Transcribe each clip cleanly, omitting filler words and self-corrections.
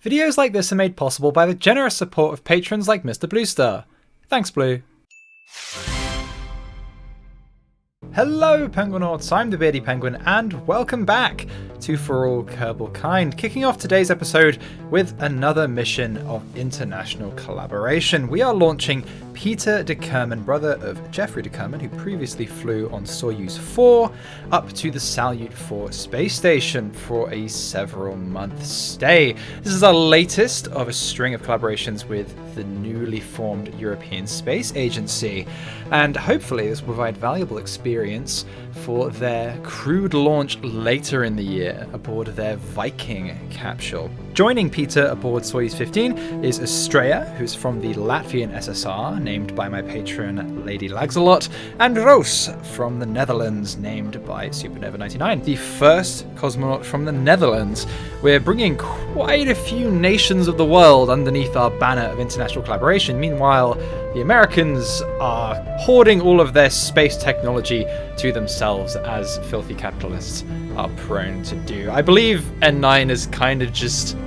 Videos like this are made possible by the generous support of patrons like Mr. Bluestar. Thanks, Blue. Hello Penguinauts, I'm the Beardy Penguin and welcome back to For All Kerbalkind, kicking off today's episode with another mission of international collaboration. We are launching Peter de Kerman, brother of Jeffrey de Kerman, who previously flew on Soyuz 4, up to the Salyut 4 space station for a several-month stay. This is our latest of a string of collaborations with the newly formed European Space Agency, and hopefully this will provide valuable experience for their crewed launch later in the year aboard their Viking capsule. Joining Peter aboard Soyuz 15 is Estrella, who's from the Latvian SSR, named by my patron Lady Lagsalot, and Roos from the Netherlands, named by Supernova99, the first cosmonaut from the Netherlands. We're bringing quite a few nations of the world underneath our banner of international collaboration. Meanwhile, the Americans are hoarding all of their space technology to themselves, as filthy capitalists are prone to do. I believe N9 has kind of just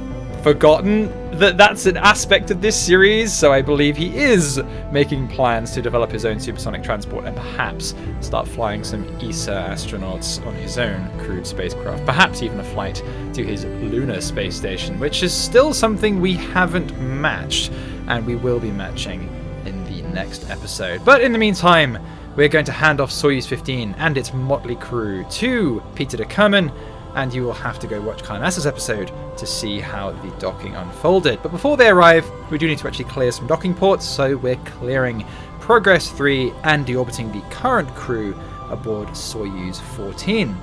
forgotten that that's an aspect of this series, so I believe he is making plans to develop his own supersonic transport and perhaps start flying some ESA astronauts on his own crewed spacecraft, perhaps even a flight to his lunar space station, which is still something we haven't matched, and we will be matching in the next episode. But in the meantime, we're going to hand off Soyuz 15 and its motley crew to Peter de Kerman, and you will have to go watch Carnasa's episode to see how the docking unfolded. But before they arrive, we do need to actually clear some docking ports, so we're clearing Progress 3 and deorbiting the current crew aboard Soyuz 14.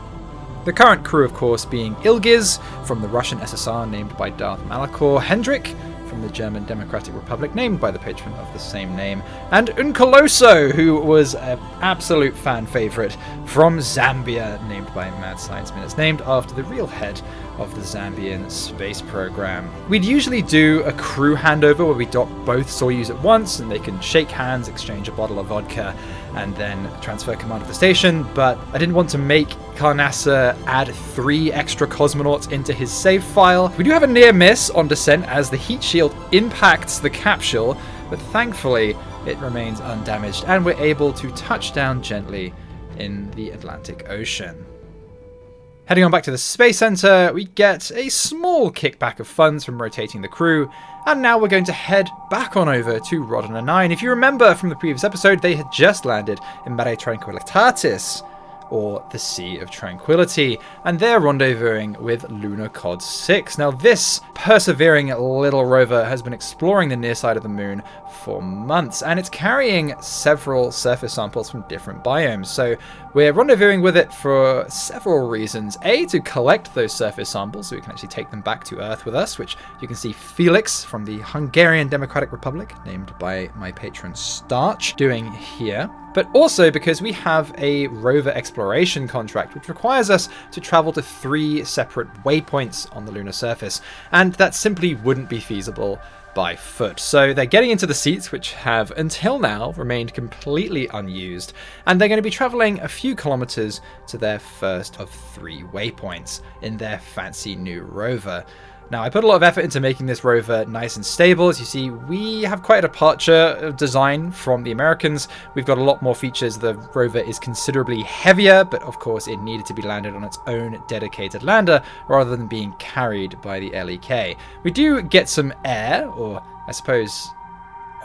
The current crew, of course, being Ilgiz from the Russian SSR, named by Darth Malachor, Hendrik from the German Democratic Republic, named by the patron of the same name, and Uncoloso, who was an absolute fan favourite from Zambia, named by Mad Science Minutes, named after the real head of the Zambian space program. We'd usually do a crew handover where we dock both Soyuz at once and they can shake hands, exchange a bottle of vodka, and then transfer command of the station, but I didn't want to make Carnasa add 3 extra cosmonauts into his save file. We do have a near miss on descent as the heat shield impacts the capsule, but thankfully it remains undamaged and we're able to touch down gently in the Atlantic Ocean. Heading on back to the Space Center, we get a small kickback of funds from rotating the crew, and now we're going to head back on over to Rodina 9. If you remember from the previous episode, they had just landed in Mare Tranquillitatis, or the Sea of Tranquility, and they're rendezvousing with Lunar Cod 6. Now, this persevering little rover has been exploring the near side of the moon for months, and it's carrying several surface samples from different biomes. So we're rendezvousing with it for several reasons. A, to collect those surface samples so we can actually take them back to Earth with us, which you can see Felix from the Hungarian Democratic Republic, named by my patron Starch, doing here. But also because we have a rover exploration contract, which requires us to travel to 3 separate waypoints on the lunar surface, and that simply wouldn't be feasible by foot. So they're getting into the seats, which have until now remained completely unused, and they're going to be traveling a few kilometers to their first of 3 waypoints in their fancy new rover. Now, I put a lot of effort into making this rover nice and stable. As you see, we have quite a departure of design from the Americans. We've got a lot more features. The rover is considerably heavier, but of course it needed to be landed on its own dedicated lander rather than being carried by the LEK. We do get some air, or I suppose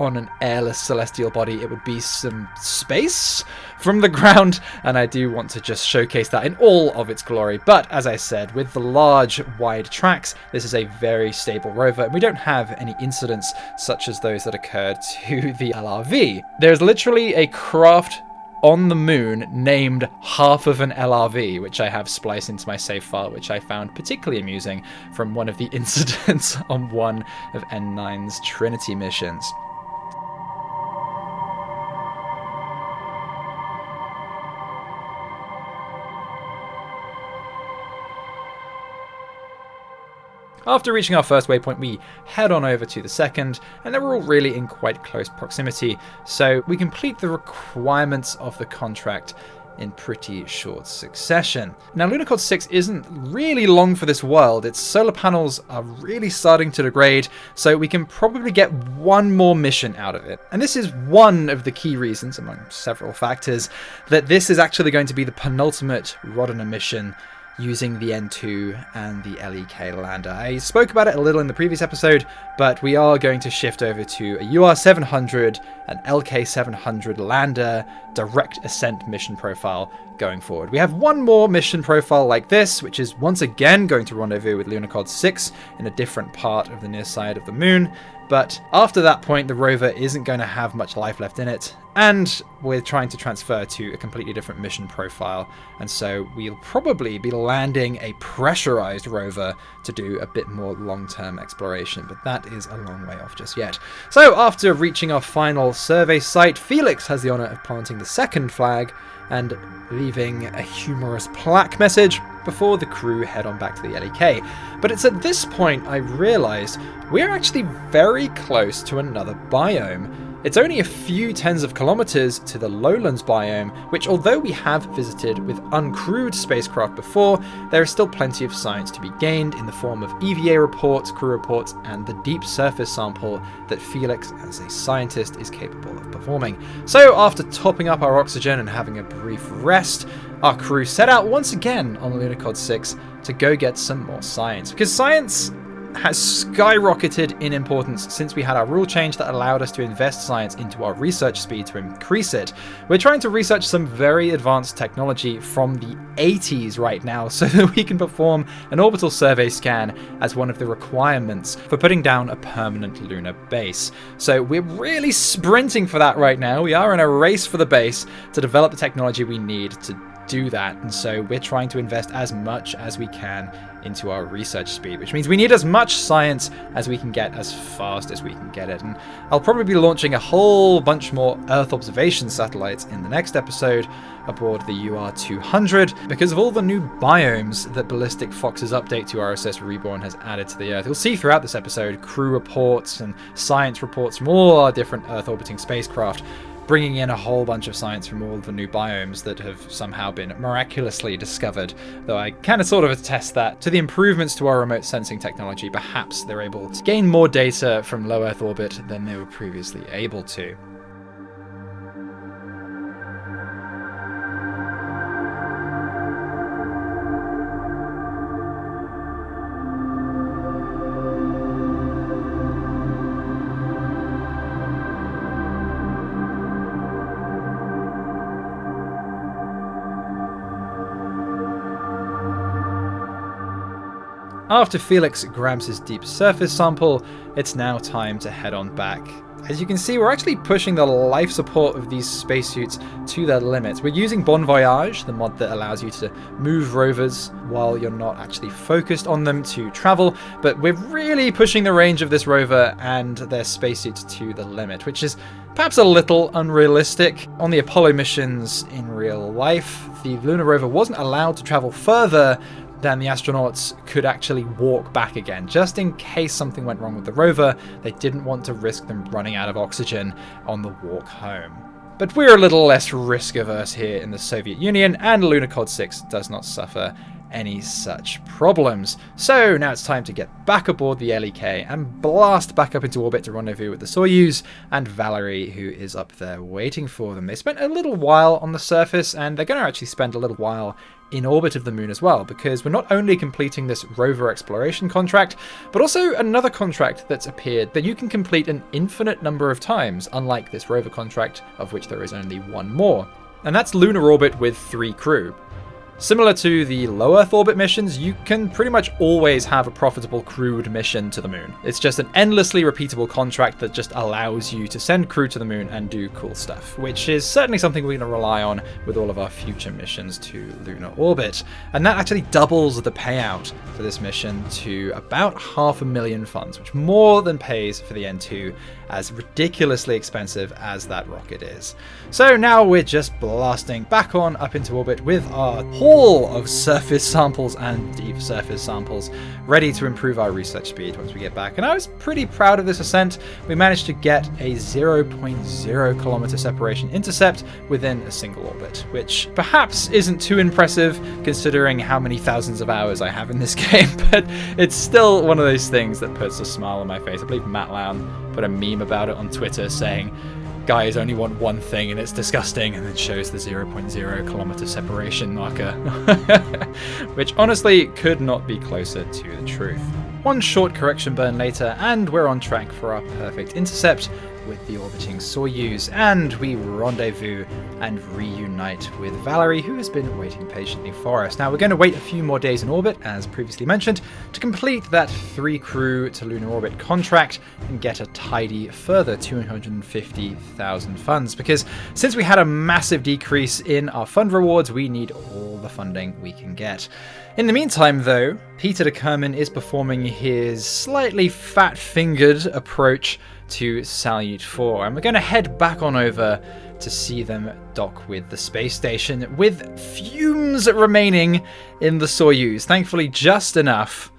on an airless celestial body it would be some space from the ground, and I do want to just showcase that in all of its glory. But as I said, with the large wide tracks, this is a very stable rover, and we don't have any incidents such as those that occurred to the LRV. There's literally a craft on the moon named half of an LRV, which I have spliced into my save file, which I found particularly amusing from one of the incidents on one of N9's Trinity missions. After reaching our first waypoint, we head on over to the second, and they're all really in quite close proximity, so we complete the requirements of the contract in pretty short succession. Now, Lunokhod 6 isn't really long for this world. Its solar panels are really starting to degrade, so we can probably get one more mission out of it. And this is one of the key reasons, among several factors, that this is actually going to be the penultimate Rodina mission using the N2 and the LEK lander. I spoke about it a little in the previous episode, but we are going to shift over to a UR700 and LK700 lander direct ascent mission profile going forward. We have one more mission profile like this, which is once again going to rendezvous with Lunokhod 6 in a different part of the near side of the moon. But after that point, the rover isn't going to have much life left in it, and we're trying to transfer to a completely different mission profile, and so we'll probably be landing a pressurized rover to do a bit more long-term exploration, but that is a long way off just yet. So after reaching our final survey site, Felix has the honor of planting the second flag and leaving a humorous plaque message before the crew head on back to the LEK. But it's at this point I realised we're actually very close to another biome. It's only a few tens of kilometers to the lowlands biome, which although we have visited with uncrewed spacecraft before, there is still plenty of science to be gained in the form of EVA reports, crew reports, and the deep surface sample that Felix, as a scientist, is capable of performing. So after topping up our oxygen and having a brief rest, our crew set out once again on Lunokhod 6 to go get some more science, because science has skyrocketed in importance since we had our rule change that allowed us to invest science into our research speed to increase it. We're trying to research some very advanced technology from the 80s right now so that we can perform an orbital survey scan as one of the requirements for putting down a permanent lunar base. So we're really sprinting for that right now. We are in a race for the base to develop the technology we need to do that, and so we're trying to invest as much as we can into our research speed, which means we need as much science as we can get as fast as we can get it. And I'll probably be launching a whole bunch more Earth observation satellites in the next episode aboard the UR200 because of all the new biomes that Ballistic Fox's update to RSS Reborn has added to the Earth. You'll see throughout this episode crew reports and science reports from all our different Earth orbiting spacecraft, bringing in a whole bunch of science from all the new biomes that have somehow been miraculously discovered, though I kind of sort of attest that to the improvements to our remote sensing technology. Perhaps they're able to gain more data from low Earth orbit than they were previously able to. After Felix grabs his deep surface sample, it's now time to head on back. As you can see, we're actually pushing the life support of these spacesuits to their limits. We're using Bon Voyage, the mod that allows you to move rovers while you're not actually focused on them to travel, but we're really pushing the range of this rover and their spacesuits to the limit, which is perhaps a little unrealistic. On the Apollo missions in real life, the lunar rover wasn't allowed to travel further than the astronauts could actually walk back again. Just in case something went wrong with the rover, they didn't want to risk them running out of oxygen on the walk home. But we're a little less risk-averse here in the Soviet Union, and Lunokhod 6 does not suffer any such problems. So now it's time to get back aboard the LEK and blast back up into orbit to rendezvous with the Soyuz and Valerie, who is up there waiting for them. They spent a little while on the surface, and they're going to actually spend a little while in orbit of the moon as well, because we're not only completing this rover exploration contract, but also another contract that's appeared that you can complete an infinite number of times, unlike this rover contract, of which there is only one more. And that's lunar orbit with 3 crew. Similar to the low Earth orbit missions, you can pretty much always have a profitable crewed mission to the moon. It's just an endlessly repeatable contract that just allows you to send crew to the moon and do cool stuff, which is certainly something we're going to rely on with all of our future missions to lunar orbit. And that actually doubles the payout for this mission to about $500,000 funds, which more than pays for the N2, as ridiculously expensive as that rocket is. So now we're just blasting back on up into orbit with our haul of surface samples and deep surface samples ready to improve our research speed once we get back. And I was pretty proud of this ascent. We managed to get a 0.0 kilometer separation intercept within a single orbit, which perhaps isn't too impressive considering how many thousands of hours I have in this game, but it's still one of those things that puts a smile on my face. I believe Matt Lown put a meme about it on Twitter saying, guys only want one thing and it's disgusting, and then shows the 0.0 kilometer separation marker, which honestly could not be closer to the truth. One short correction burn later and we're on track for our perfect intercept with the orbiting Soyuz, and we rendezvous and reunite with Valerie, who has been waiting patiently for us. Now we're going to wait a few more days in orbit, as previously mentioned, to complete that 3 crew to lunar orbit contract and get a tidy further 250,000 funds, because since we had a massive decrease in our fund rewards, we need all the funding we can get. In the meantime, though, Peter de Kerman is performing his slightly fat-fingered approach to Salyut 4, and we're going to head back on over to see them dock with the space station, with fumes remaining in the Soyuz, thankfully just enough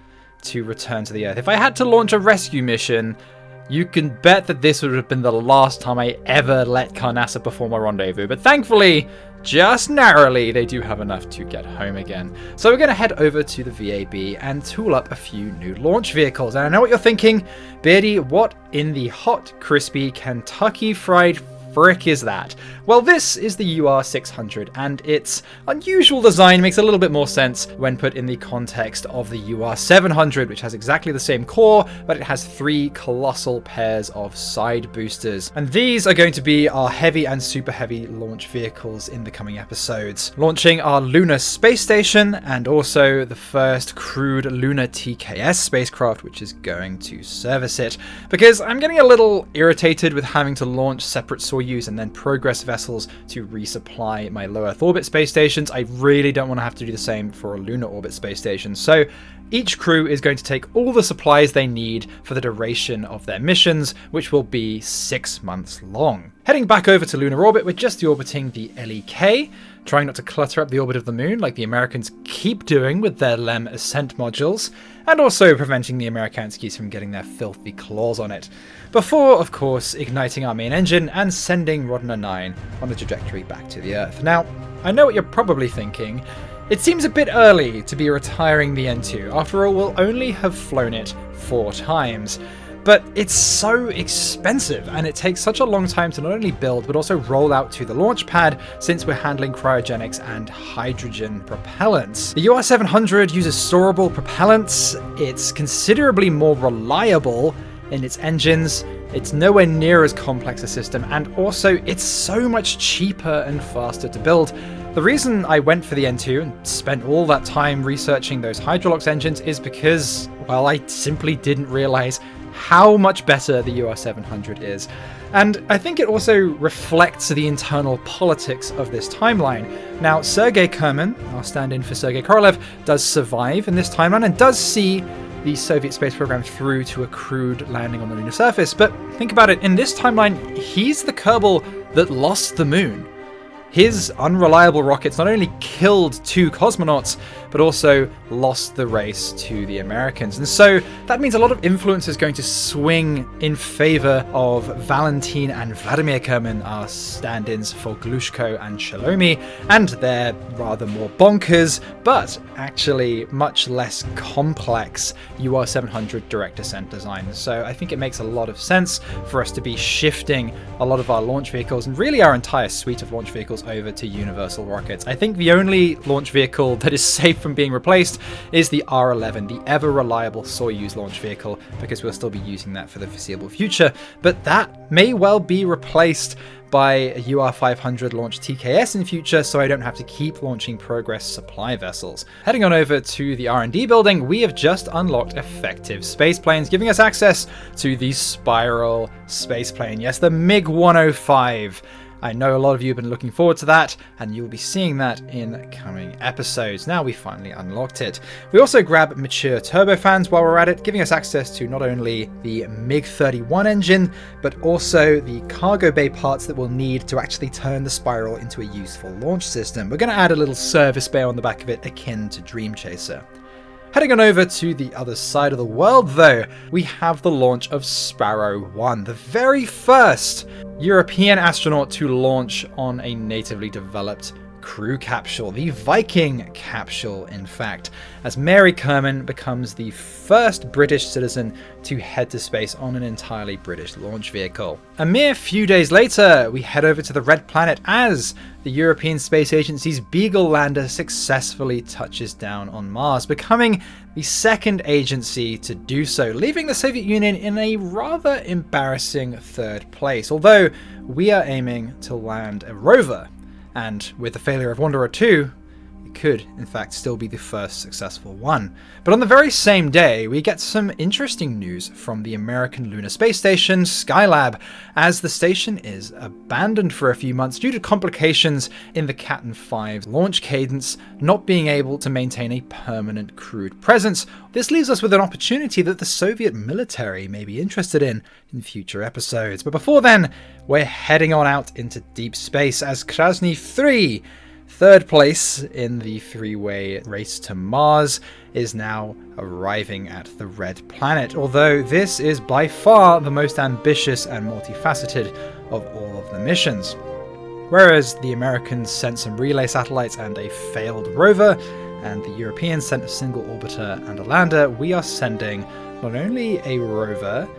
to return to the Earth. If I had to launch a rescue mission, you can bet that this would have been the last time I ever let Carnasa perform a rendezvous, but thankfully, just narrowly, they do have enough to get home again. So we're going to head over to the VAB and tool up a few new launch vehicles. And I know what you're thinking, Beardy, what in the hot, crispy, Kentucky Fried frick is that? Well, this is the UR600, and its unusual design makes a little bit more sense when put in the context of the UR700, which has exactly the same core, but it has 3 colossal pairs of side boosters. And these are going to be our heavy and super heavy launch vehicles in the coming episodes, launching our lunar space station and also the first crewed lunar TKS spacecraft, which is going to service it. Because I'm getting a little irritated with having to launch separate Soyuz and then progress vessels to resupply my low Earth orbit space stations. I really don't want to have to do the same for a lunar orbit space station. So each crew is going to take all the supplies they need for the duration of their missions, which will be 6 months long. Heading back over to lunar orbit, we're just deorbiting the LEK, trying not to clutter up the orbit of the moon like the Americans keep doing with their LEM Ascent modules, and also preventing the Amerikanskis from getting their filthy claws on it, before, of course, igniting our main engine and sending Rodina 9 on a trajectory back to the Earth. Now, I know what you're probably thinking. It seems a bit early to be retiring the N2. After all, we'll only have flown it 4 times. But it's so expensive, and it takes such a long time to not only build, but also roll out to the launch pad, since we're handling cryogenics and hydrogen propellants. The UR700 uses storable propellants. It's considerably more reliable in its engines. It's nowhere near as complex a system, and also it's so much cheaper and faster to build. The reason I went for the N2 and spent all that time researching those Hydrolox engines is because, well, I simply didn't realize how much better the UR700 is. And I think it also reflects the internal politics of this timeline. Now, Sergei Kerman, our stand-in for Sergei Korolev, does survive in this timeline and does see the Soviet space program through to a crewed landing on the lunar surface. But think about it, in this timeline, he's the Kerbal that lost the moon. His unreliable rockets not only killed 2 cosmonauts, but also lost the race to the Americans. And so that means a lot of influence is going to swing in favor of Valentin and Vladimir Kerman, our stand-ins for Glushko and Shalomi, and their rather more bonkers, but actually much less complex UR700 direct ascent design. So I think it makes a lot of sense for us to be shifting a lot of our launch vehicles, and really our entire suite of launch vehicles, over to universal rockets. I think the only launch vehicle that is safe from being replaced is the R11, the ever reliable Soyuz launch vehicle, because we'll still be using that for the foreseeable future. But that may well be replaced by a UR500 launch TKS in future, so I don't have to keep launching Progress supply vessels. Heading on over to the R&D building, we have just unlocked effective space planes, giving us access to the Spiral space plane. Yes, the MiG-105. I know a lot of you have been looking forward to that, and you'll be seeing that in coming episodes. Now we finally unlocked it. We also grab mature turbofans while we're at it, giving us access to not only the MiG-31 engine, but also the cargo bay parts that we'll need to actually turn the Spiral into a useful launch system. We're going to add a little service bay on the back of it, akin to Dream Chaser. Heading on over to the other side of the world though, we have the launch of Sparrow 1, the very first European astronaut to launch on a natively developed crew capsule, the Viking capsule in fact, as Mary Kerman becomes the first British citizen to head to space on an entirely British launch vehicle. A mere few days later, we head over to the Red Planet as the European Space Agency's Beagle lander successfully touches down on Mars, becoming the second agency to do so, leaving the Soviet Union in a rather embarrassing third place, although we are aiming to land a rover. And with the failure of Wanderer 2, it could, in fact, still be the first successful one. But on the very same day, we get some interesting news from the American Lunar Space Station, Skylab, as the station is abandoned for a few months due to complications in the Saturn V launch cadence, not being able to maintain a permanent crewed presence. This leaves us with an opportunity that the Soviet military may be interested in future episodes. But before then, we're heading on out into deep space as Krasnyy 3, third place in the three-way race to Mars, is now arriving at the Red Planet, although this is by far the most ambitious and multifaceted of all of the missions. Whereas the Americans sent some relay satellites and a failed rover, and the Europeans sent a single orbiter and a lander, we are sending not only a rover,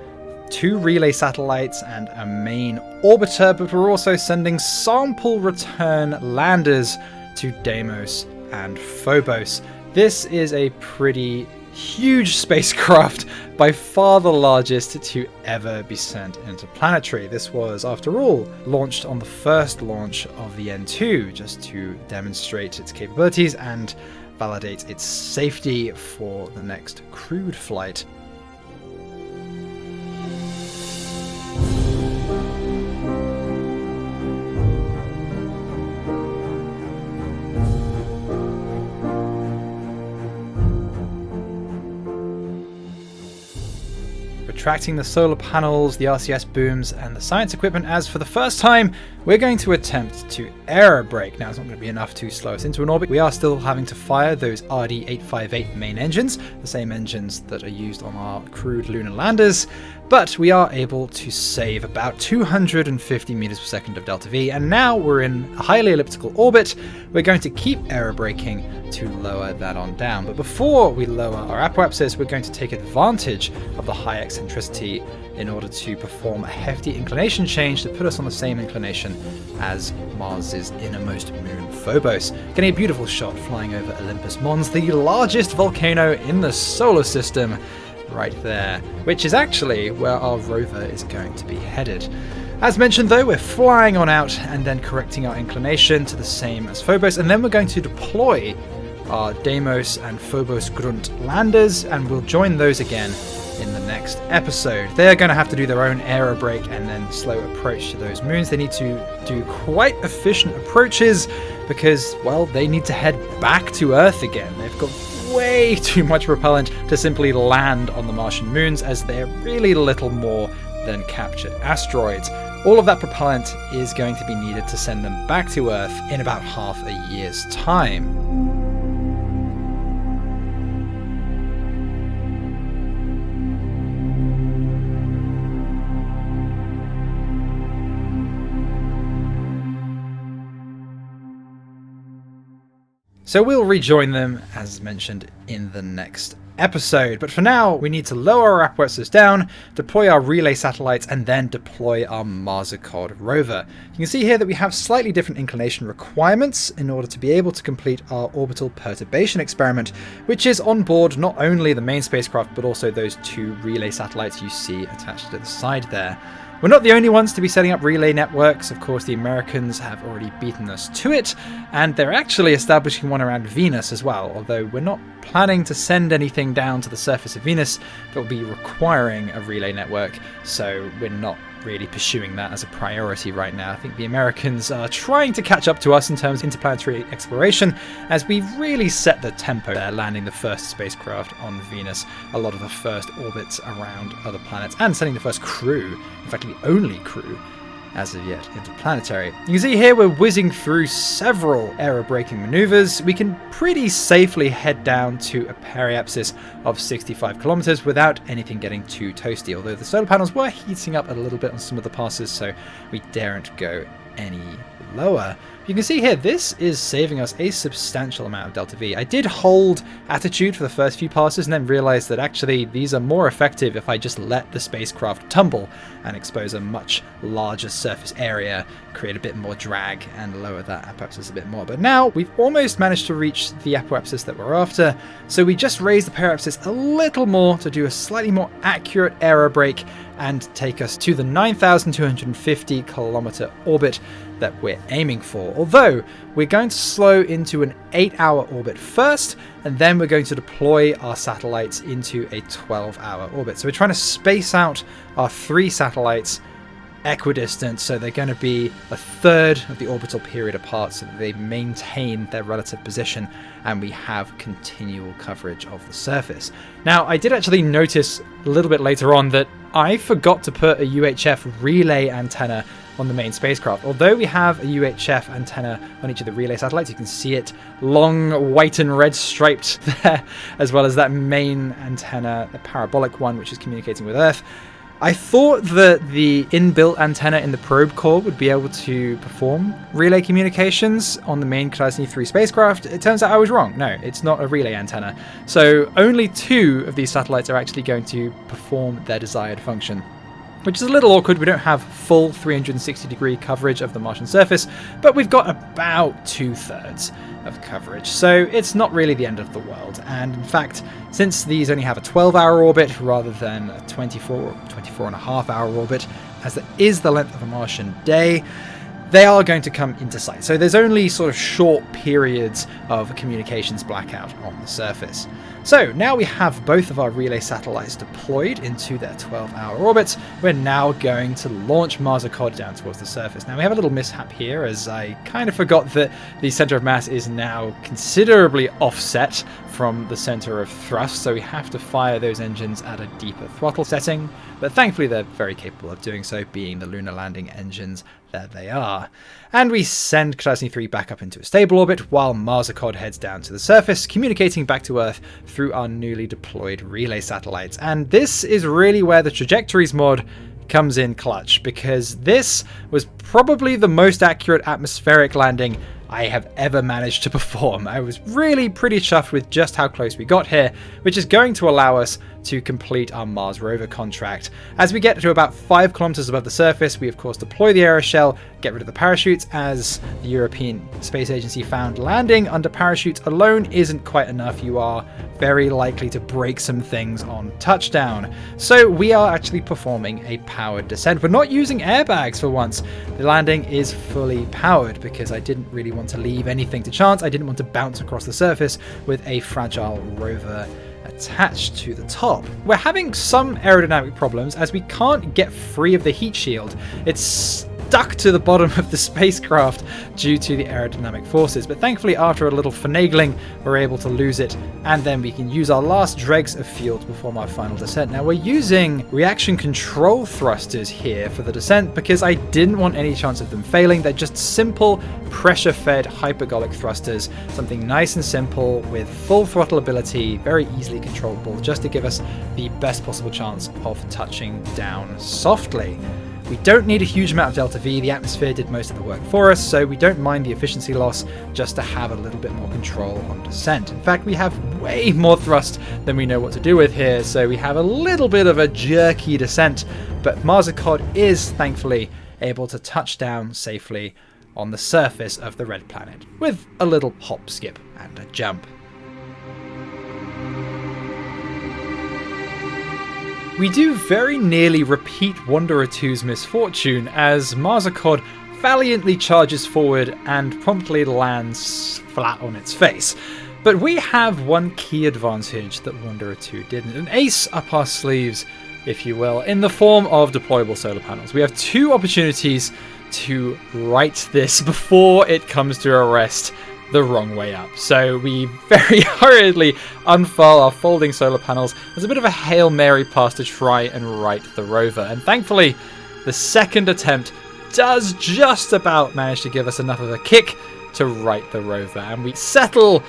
2 relay satellites and a main orbiter, but we're also sending sample return landers to Deimos and Phobos. This is a pretty huge spacecraft, by far the largest to ever be sent interplanetary. This was, after all, launched on the first launch of the N2, just to demonstrate its capabilities and validate its safety for the next crewed flight. Retracting the solar panels, the RCS booms, and the science equipment, as for the first time, we're going to attempt to aerobrake. Now, it's not going to be enough to slow us into an orbit. We are still having to fire those RD-858 main engines, the same engines that are used on our crewed lunar landers, but we are able to save about 250 meters per second of delta V, and now we're in a highly elliptical orbit. We're going to keep aerobraking to lower that on down. But before we lower our apoapsis, we're going to take advantage of the high eccentricity in order to perform a hefty inclination change to put us on the same inclination as Mars's innermost moon, Phobos. Getting a beautiful shot flying over Olympus Mons, the largest volcano in the solar system, right there, which is actually where our rover is going to be headed. As mentioned though, we're flying on out and then correcting our inclination to the same as Phobos, and then we're going to deploy our Deimos and Phobos Grunt landers, and we'll join those again in the next episode. They're going to have to do their own aerobrake and then slow approach to those moons. They need to do quite efficient approaches because, well, they need to head back to Earth again. They've got way too much propellant to simply land on the Martian moons, as they're really little more than captured asteroids. All of that propellant is going to be needed to send them back to Earth in about half a year's time. So we'll rejoin them, as mentioned, in the next episode. But for now, we need to lower our apoapsis down, deploy our relay satellites, and then deploy our Marsokhod rover. You can see here that we have slightly different inclination requirements in order to be able to complete our orbital perturbation experiment, which is on board not only the main spacecraft, but also those 2 relay satellites you see attached to the side there. We're not the only ones to be setting up relay networks. Of course, the Americans have already beaten us to it, and they're actually establishing one around Venus as well, although we're not planning to send anything down to the surface of Venus that will be requiring a relay network, so we're not really pursuing that as a priority right now. I think the Americans are trying to catch up to us in terms of interplanetary exploration, as we really set the tempo there, landing the first spacecraft on Venus, a lot of the first orbits around other planets, and sending the first crew, in fact the only crew as of yet interplanetary. You can see here we're whizzing through several aerobraking maneuvers. We can pretty safely head down to a periapsis of 65 kilometers without anything getting too toasty, although the solar panels were heating up a little bit on some of the passes, so we daren't go any lower. You can see here this is saving us a substantial amount of delta V. I did hold attitude for the first few passes and then realized that actually these are more effective if I just let the spacecraft tumble and expose a much larger surface area, create a bit more drag and lower that apoapsis a bit more. But now we've almost managed to reach the apoapsis that we're after, so we just raise the periapsis a little more to do a slightly more accurate aerobrake and take us to the 9,250 kilometer orbit that we're aiming for. Although we're going to slow into an 8-hour orbit first, and then we're going to deploy our satellites into a 12-hour orbit. So we're trying to space out our 3 satellites equidistant, so they're going to be a third of the orbital period apart so that they maintain their relative position and we have continual coverage of the surface. Now, I did actually notice a little bit later on that I forgot to put a UHF relay antenna on the main spacecraft. Although we have a UHF antenna on each of the relay satellites, you can see it long white and red striped there, as well as that main antenna, the parabolic one, which is communicating with Earth. I thought that the inbuilt antenna in the probe core would be able to perform relay communications on the main Krasnyy 3 spacecraft. It turns out I was wrong. No, it's not a relay antenna. So only 2 of these satellites are actually going to perform their desired function, which is a little awkward. We don't have full 360-degree coverage of the Martian surface, but we've got about 2/3 of coverage, so it's not really the end of the world. And in fact, since these only have a 12-hour orbit rather than a 24.5-hour orbit, as that is the length of a Martian day, they are going to come into sight. So there's only sort of short periods of communications blackout on the surface. So now we have both of our relay satellites deployed into their 12-hour orbits. We're now going to launch Marsokhod down towards the surface. Now we have a little mishap here, as I kind of forgot that the center of mass is now considerably offset from the center of thrust, so we have to fire those engines at a deeper throttle setting, but thankfully they're very capable of doing so, being the lunar landing engines that they are. And we send Krasnyy 3 back up into a stable orbit while Marsokhod heads down to the surface, communicating back to Earth through our newly deployed relay satellites. And this is really where the trajectories mod comes in clutch, because this was probably the most accurate atmospheric landing I have ever managed to perform. I was really pretty chuffed with just how close we got here, which is going to allow us to complete our Mars rover contract. As we get to about 5 kilometers above the surface, we of course deploy the aeroshell, get rid of the parachutes, as the European Space Agency found landing under parachutes alone isn't quite enough. You are very likely to break some things on touchdown. So we are actually performing a powered descent. We're not using airbags for once. The landing is fully powered because I didn't really want to leave anything to chance. I didn't want to bounce across the surface with a fragile rover attached to the top. We're having some aerodynamic problems as we can't get free of the heat shield. It's stuck to the bottom of the spacecraft due to the aerodynamic forces, but thankfully after a little finagling we're able to lose it, and then we can use our last dregs of fuel to perform our final descent. Now we're using reaction control thrusters here for the descent because I didn't want any chance of them failing. They're just simple pressure fed hypergolic thrusters, something nice and simple with full throttle ability, very easily controllable, just to give us the best possible chance of touching down softly. We don't need a huge amount of delta V, the atmosphere did most of the work for us, so we don't mind the efficiency loss just to have a little bit more control on descent. In fact, we have way more thrust than we know what to do with here, so we have a little bit of a jerky descent, but Marsokhod is thankfully able to touch down safely on the surface of the red planet, with a little hop, skip, and a jump. We do very nearly repeat Wanderer 2's misfortune as Marsokhod valiantly charges forward and promptly lands flat on its face. But we have one key advantage that Wanderer 2 didn't, an ace up our sleeves if you will, in the form of deployable solar panels. We have 2 opportunities to right this before it comes to a rest the wrong way up. So we very hurriedly unfurl our folding solar panels as a bit of a Hail Mary pass to try and right the rover. And thankfully, the second attempt does just about manage to give us enough of a kick to right the rover. And we settle,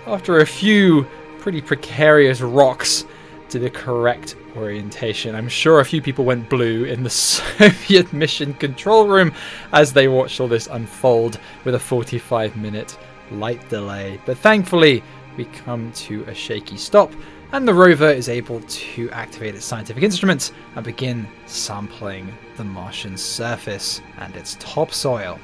after a few pretty precarious rocks, to the correct orientation. I'm sure a few people went blue in the Soviet mission control room as they watched all this unfold with a 45-minute light delay. But thankfully, we come to a shaky stop, and the rover is able to activate its scientific instruments and begin sampling the Martian surface and its topsoil.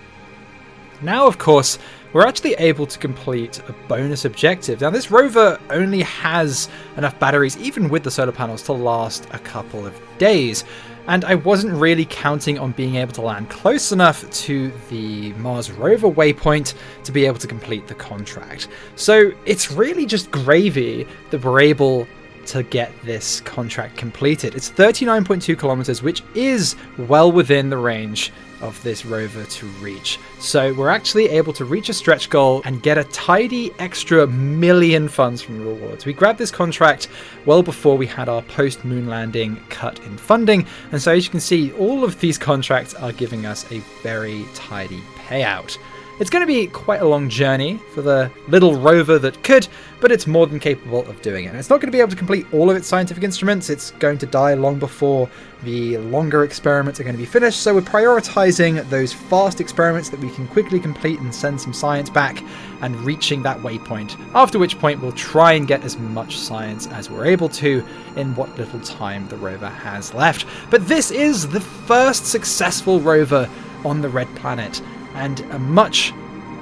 Now, of course, we're actually able to complete a bonus objective. Now, this rover only has enough batteries, even with the solar panels, to last a couple of days. And I wasn't really counting on being able to land close enough to the Mars rover waypoint to be able to complete the contract. So it's really just gravy that we're able to get this contract completed. It's 39.2 kilometers, which is well within the range of this rover to reach. So we're actually able to reach a stretch goal and get a tidy extra million funds from rewards. We grabbed this contract well before we had our post-moon landing cut in funding, and so as you can see, all of these contracts are giving us a very tidy payout. It's going to be quite a long journey for the little rover that could, but it's more than capable of doing it. And it's not going to be able to complete all of its scientific instruments. It's going to die long before the longer experiments are going to be finished. So we're prioritizing those fast experiments that we can quickly complete and send some science back, and reaching that waypoint, after which point we'll try and get as much science as we're able to in what little time the rover has left. But this is the first successful rover on the Red Planet, and a much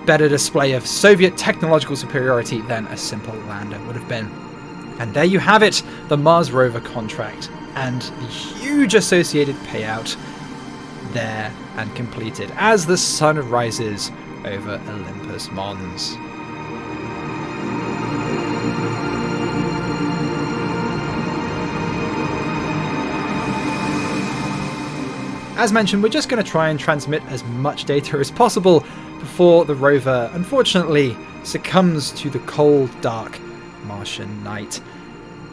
better display of Soviet technological superiority than a simple lander would have been. And there you have it, the Mars rover contract, and the huge associated payout there and completed as the sun rises over Olympus Mons. As mentioned, we're just going to try and transmit as much data as possible before the rover, unfortunately, succumbs to the cold, dark Martian night.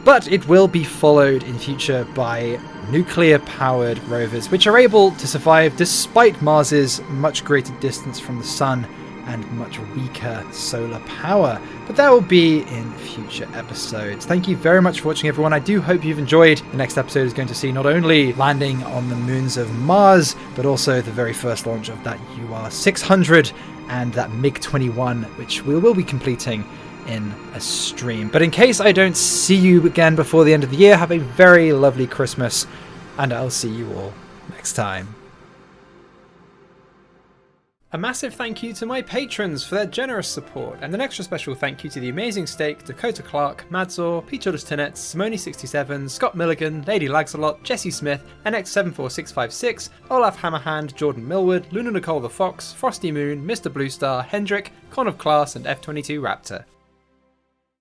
But it will be followed in future by nuclear-powered rovers, which are able to survive despite Mars's much greater distance from the sun and much weaker solar power. But that will be in future episodes. Thank you very much for watching, everyone. I do hope you've enjoyed. The next episode is going to see not only landing on the moons of Mars, but also the very first launch of that UR-600 and that MiG-21, which we will be completing in a stream. But in case I don't see you again before the end of the year, have a very lovely Christmas, and I'll see you all next time. A massive thank you to my patrons for their generous support, and an extra special thank you to the Amazing Steak, Dakota Clark, Madzor, Peter Tinnett, Simone67, Scott Milligan, Lady Lagsalot, Jesse Smith, NX74656, Olaf Hammerhand, Jordan Millwood, Luna Nicole the Fox, Frosty Moon, Mr. Blue Star, Hendrick, Con of Class, and F22 Raptor.